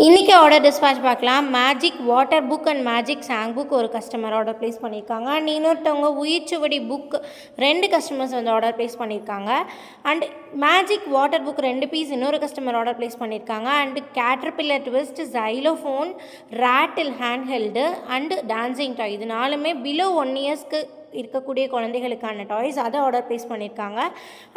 இன்றைக்கி order dispatch பார்க்கலாம். Magic water book and magic song book ஒரு கஸ்டமர் ஆர்டர் ப்ளேஸ் பண்ணியிருக்காங்க. அண்ட் இன்னொருத்தவங்க உயிர்ச்சுவடி புக் 2 கஸ்டமர்ஸ் வந்து ஆர்டர் ப்ளேஸ் பண்ணியிருக்காங்க. And magic water book 2 piece இன்னொரு கஸ்டமர் ஆர்டர் ப்ளேஸ் பண்ணியிருக்காங்க. And caterpillar twist, xylophone, rattle hand held and dancing toy இது 4மே below 1 இயர்ஸ்க்கு இருக்கக்கூடிய குழந்தைகளுக்கான டாய்ஸ் அதை ஆர்டர் ப்ளேஸ் பண்ணியிருக்காங்க.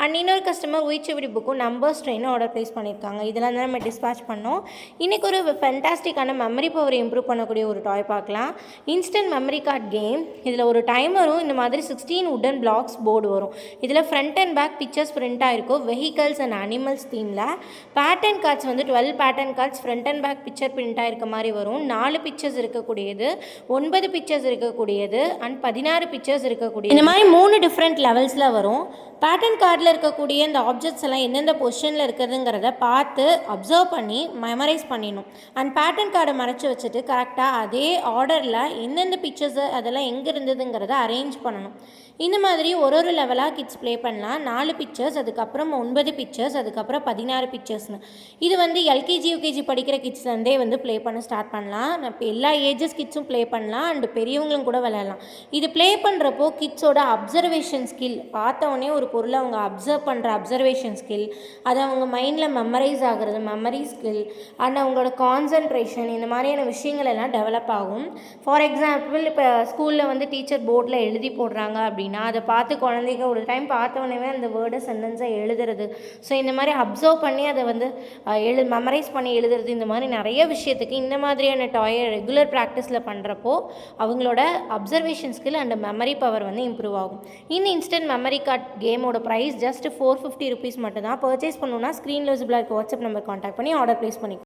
அண்ட் இன்னொரு கஸ்டமர் உயிர்ச்சுவடி புக்கும் நம்பர்ஸ் ட்ரெயினும் ஆர்டர் ப்ளேஸ் பண்ணியிருக்காங்க. இதெல்லாம் தான் நம்ம டிஸ்பேச் பண்ணோம். இன்றைக்கி ஒரு ஃபென்டாஸ்டிக்கான மெமரி பவரை இம்ப்ரூவ் பண்ணக்கூடிய ஒரு டாய் பார்க்கலாம். Instant memory card game. இதில் ஒரு டைமரும் இந்த மாதிரி 16 உட்டன் பிளாக்ஸ் போர்டு வரும். இதில் ஃப்ரண்ட் அண்ட் பேக் பிக்சர்ஸ் பிரிண்ட்டாக இருக்கும். வெஹிக்கல்ஸ் அண்ட் அனிமல்ஸ் தீமில் பேட்டர்ன் கார்ட்ஸ் வந்து 12 pattern cards front and back picture பிரிண்ட்டாக இருக்க மாதிரி வரும். 4 பிக்சர்ஸ் இருக்கக்கூடியது, 9 பிக்சர்ஸ் இருக்கக்கூடியது அண்ட் 16 பிக்சர்ஸ் இருக்கக்கூடிய இந்த மாதிரி 3 டிஃப்ரெண்ட் லெவல்ஸில் வரும். பேட்டர்ன் கார்டில் இருக்கக்கூடிய இந்த ஆப்ஜெக்ட்ஸ் எல்லாம் எந்தெந்த பொசிஷனில் இருக்குதுங்கிறத பார்த்து அப்சர்வ் பண்ணி மெமரைஸ் பண்ணிடணும். அண்ட் பேட்டர்ன் கார்டை மறைச்சி வச்சுட்டு கரெக்டாக அதே ஆர்டரில் எந்தெந்த பிக்சர்ஸு அதெல்லாம் எங்கே இருந்ததுங்கிறத அரேஞ்ச் பண்ணணும். இந்த மாதிரி ஒரு லெவலாக கிட்ஸ் ப்ளே பண்ணலாம். 4 பிக்சர்ஸ், அதுக்கப்புறம் 9 பிக்சர்ஸ், அதுக்கப்புறம் 16 பிக்சர்ஸ்னு. இது வந்து எல்கேஜி யூகேஜி படிக்கிற கிட்ஸ்லேருந்தே வந்து ப்ளே பண்ண ஸ்டார்ட் பண்ணலாம். இப்போ எல்லா ஏஜஸ் கிட்ஸும் ப்ளே பண்ணலாம் அண்டு பெரியவங்களும் கூட விளையாடலாம். இது ப்ளே பண்ணுறப்போ கிட்ஸோட அப்சர்வேஷன் ஸ்கில், பார்த்தவொடனே ஒரு பொருளை அவங்க அப்சர்வ் பண்ணுற அப்சர்வேஷன் ஸ்கில், அது அவங்க மைண்டில் மெமரைஸ் ஆகிறது மெமரி ஸ்கில் அண்ட் அவங்களோட கான்சன்ட்ரேஷன், இந்த மாதிரியான விஷயங்கள் எல்லாம் டெவலப் ஆகும். ஃபார் எக்ஸாம்பிள், இப்போ ஸ்கூலில் வந்து டீச்சர் போர்டில் எழுதி போடுறாங்க அப்படின்னா அதை பார்த்து குழந்தைங்க ஒரு டைம் பார்த்தவொடனே அந்த வேர்டை சென்டென்ஸை எழுதுறது. ஸோ இந்த மாதிரி அப்சர்வ் பண்ணி அதை வந்து மெமரைஸ் பண்ணி எழுதுறது, இந்த மாதிரி நிறைய விஷயத்துக்கு இந்த மாதிரியான டாயை ரெகுலர் ப்ராக்டிஸில் பண்ணுறப்போ அவங்களோட observation skill and memory power வந்து இம்ப்ரூவ் ஆகும். இந்த இன்ஸ்டன்ட் மெமரி கார்ட் கேமோட ப்ரைஸ் ஜஸ்ட் 450 ருபீஸ் மட்டும் தான். பர்ச்சேஸ் பண்ணணுன்னா ஸ்க்ரீனில் விசிபிளாக இருக்க வாட்ஸ்அப் நம்பர் கான்டாக்ட் பண்ணி ஆர்டர் ப்ளேஸ் பண்ணிக்கலாம்.